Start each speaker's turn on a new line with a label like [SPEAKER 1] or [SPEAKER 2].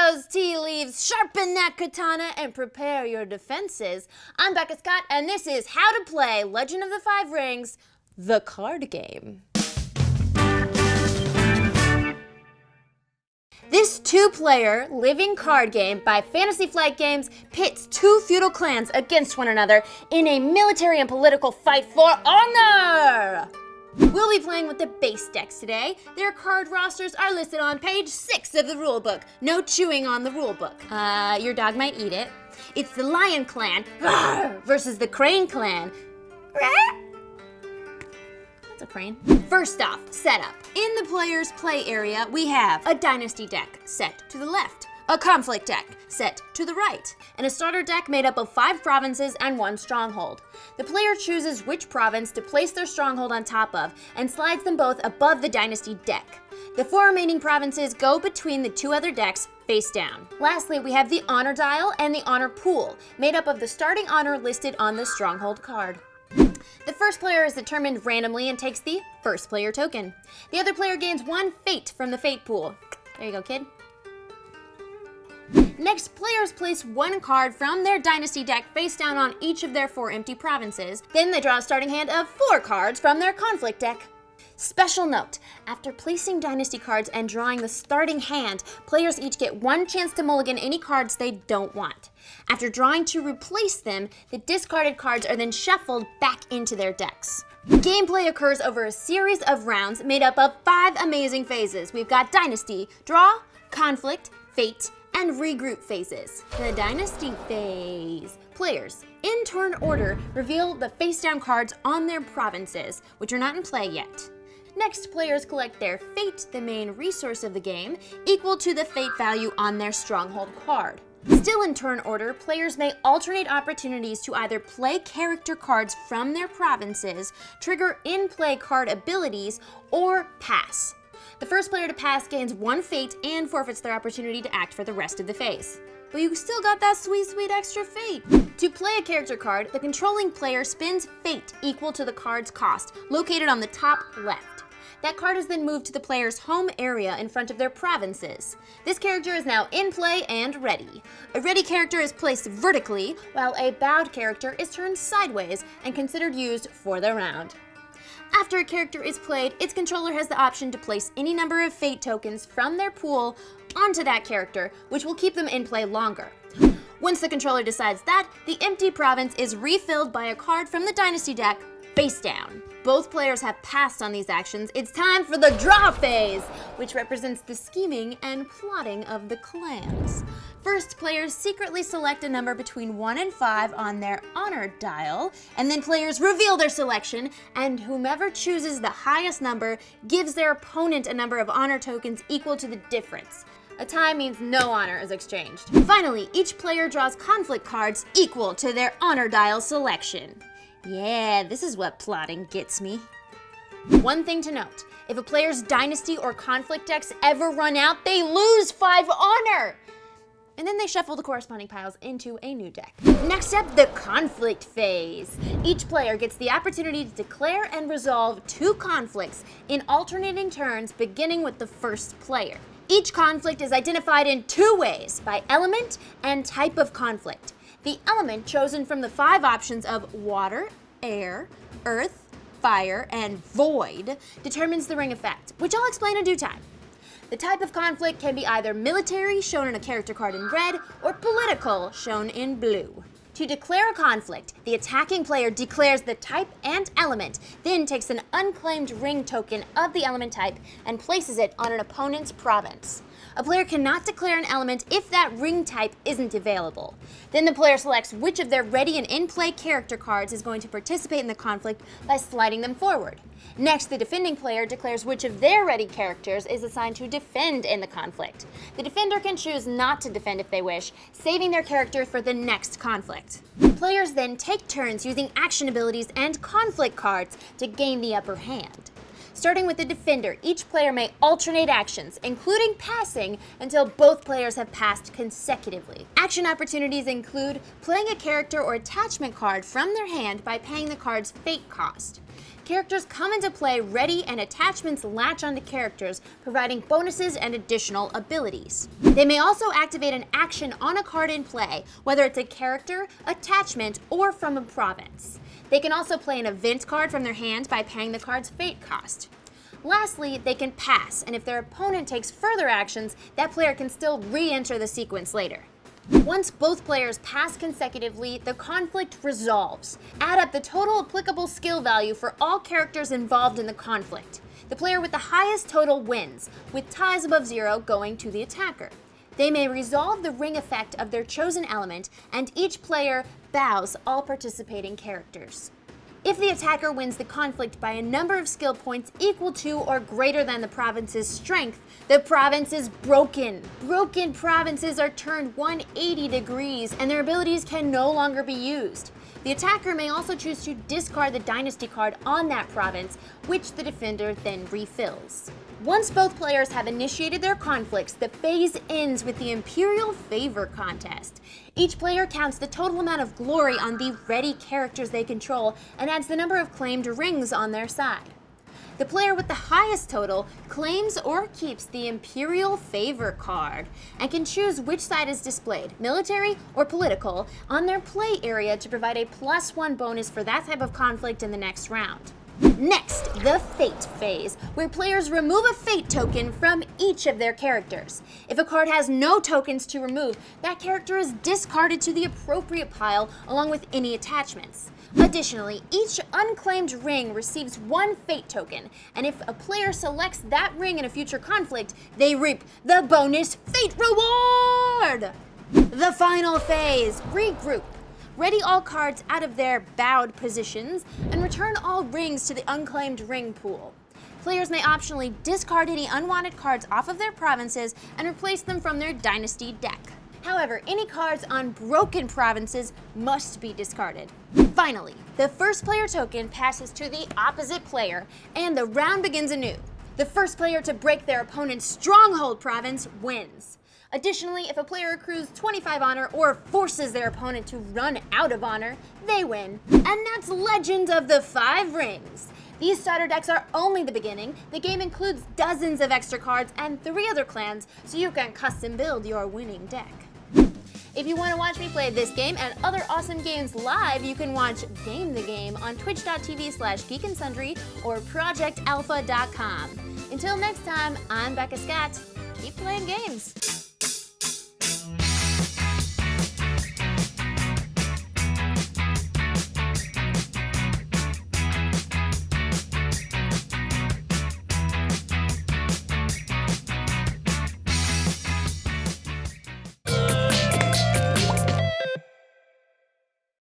[SPEAKER 1] those tea leaves, sharpen that katana, and prepare your defenses. I'm Becca Scott, and this is How to Play Legend of the Five Rings, the card game. This two-player living card game by Fantasy Flight Games pits two feudal clans against one another in a military and political fight for honor! We'll be playing with the base decks today. Their card rosters are listed on page 6 of the rulebook. No chewing on the rulebook. Your dog might eat it. It's the Lion Clan versus the Crane Clan. That's a crane. First off, setup. In the player's play area, we have a Dynasty deck set to the left, a Conflict deck set to the right, and a starter deck made up of 5 provinces and 1 stronghold. The player chooses which province to place their stronghold on top of and slides them both above the Dynasty deck. The 4 remaining provinces go between the 2 other decks face down. Lastly, we have the Honor Dial and the Honor Pool, made up of the starting honor listed on the stronghold card. The first player is determined randomly and takes the first player token. The other player gains 1 fate from the fate pool. There you go, kid. Next, players place 1 card from their Dynasty deck face down on each of their 4 empty provinces. Then they draw a starting hand of 4 cards from their Conflict deck. Special note, after placing Dynasty cards and drawing the starting hand, players each get 1 chance to mulligan any cards they don't want. After drawing to replace them, the discarded cards are then shuffled back into their decks. Gameplay occurs over a series of rounds made up of 5 amazing phases. We've got Dynasty, Draw, Conflict, Fate, and Regroup phases. The Dynasty Phase. Players, in turn order, reveal the face-down cards on their provinces, which are not in play yet. Next, players collect their Fate, the main resource of the game, equal to the Fate value on their stronghold card. Still in turn order, players may alternate opportunities to either play character cards from their provinces, trigger in-play card abilities, or pass. The first player to pass gains 1 fate and forfeits their opportunity to act for the rest of the phase. But you still got that sweet extra fate. To play a character card, the controlling player spends fate equal to the card's cost, located on the top left. That card is then moved to the player's home area in front of their provinces. This character is now in play and ready. A ready character is placed vertically, while a bowed character is turned sideways and considered used for the round. After a character is played, its controller has the option to place any number of fate tokens from their pool onto that character, which will keep them in play longer. Once the controller decides that, the empty province is refilled by a card from the Dynasty deck, face down. Both players have passed on these actions. It's time for the Draw phase, which represents the scheming and plotting of the clans. First, players secretly select a number between 1 and 5 on their Honor Dial, and then players reveal their selection, and whomever chooses the highest number gives their opponent a number of honor tokens equal to the difference. A tie means no honor is exchanged. Finally, each player draws conflict cards equal to their Honor Dial selection. Yeah, this is what plotting gets me. One thing to note, if a player's Dynasty or Conflict decks ever run out, they lose 5 honor! And then they shuffle the corresponding piles into a new deck. Next up, the Conflict phase. Each player gets the opportunity to declare and resolve 2 conflicts in alternating turns, beginning with the first player. Each conflict is identified in 2 ways, by element and type of conflict. The element chosen from the 5 options of water, air, earth, fire, and void determines the ring effect, which I'll explain in due time. The type of conflict can be either military, shown in a character card in red, or political, shown in blue. To declare a conflict, the attacking player declares the type and element, then takes an unclaimed ring token of the element type and places it on an opponent's province. A player cannot declare an element if that ring type isn't available. Then the player selects which of their ready and in-play character cards is going to participate in the conflict by sliding them forward. Next, the defending player declares which of their ready characters is assigned to defend in the conflict. The defender can choose not to defend if they wish, saving their character for the next conflict. Players then take turns using action abilities and conflict cards to gain the upper hand. Starting with the defender, each player may alternate actions, including passing, until both players have passed consecutively. Action opportunities include playing a character or attachment card from their hand by paying the card's fate cost. characters come into play ready and attachments latch onto characters, providing bonuses and additional abilities. They may also activate an action on a card in play, whether it's a character, attachment, or from a province. They can also play an event card from their hand by paying the card's fate cost. Lastly, they can pass, and if their opponent takes further actions, that player can still re-enter the sequence later. Once both players pass consecutively, the conflict resolves. Add up the total applicable skill value for all characters involved in the conflict. The player with the highest total wins, with ties above 0 going to the attacker. They may resolve the ring effect of their chosen element, and each player bows all participating characters. If the attacker wins the conflict by a number of skill points equal to or greater than the province's strength, the province is broken. Broken provinces are turned 180 degrees and their abilities can no longer be used. The attacker may also choose to discard the Dynasty card on that province, which the defender then refills. Once both players have initiated their conflicts, the phase ends with the Imperial Favor contest. Each player counts the total amount of glory on the ready characters they control and adds the number of claimed rings on their side. The player with the highest total claims or keeps the Imperial Favor card and can choose which side is displayed, military or political, on their play area to provide a +1 bonus for that type of conflict in the next round. Next, the Fate phase, where players remove a Fate token from each of their characters. If a card has no tokens to remove, that character is discarded to the appropriate pile along with any attachments. Additionally, each unclaimed ring receives 1 Fate token, and if a player selects that ring in a future conflict, they reap the bonus Fate reward! The final phase, regroup. Ready all cards out of their bowed positions, and return all rings to the unclaimed ring pool. Players may optionally discard any unwanted cards off of their provinces and replace them from their Dynasty deck. However, any cards on broken provinces must be discarded. Finally, the first player token passes to the opposite player, and the round begins anew. The first player to break their opponent's stronghold province wins. Additionally, if a player accrues 25 honor or forces their opponent to run out of honor, they win. And that's Legend of the 5 Rings. These starter decks are only the beginning. The game includes dozens of extra cards and 3 other clans, so you can custom build your winning deck. If you want to watch me play this game and other awesome games live, you can watch Game the Game on twitch.tv/Geek and Sundry or projectalpha.com. Until next time, I'm Becca Scott. Keep playing games.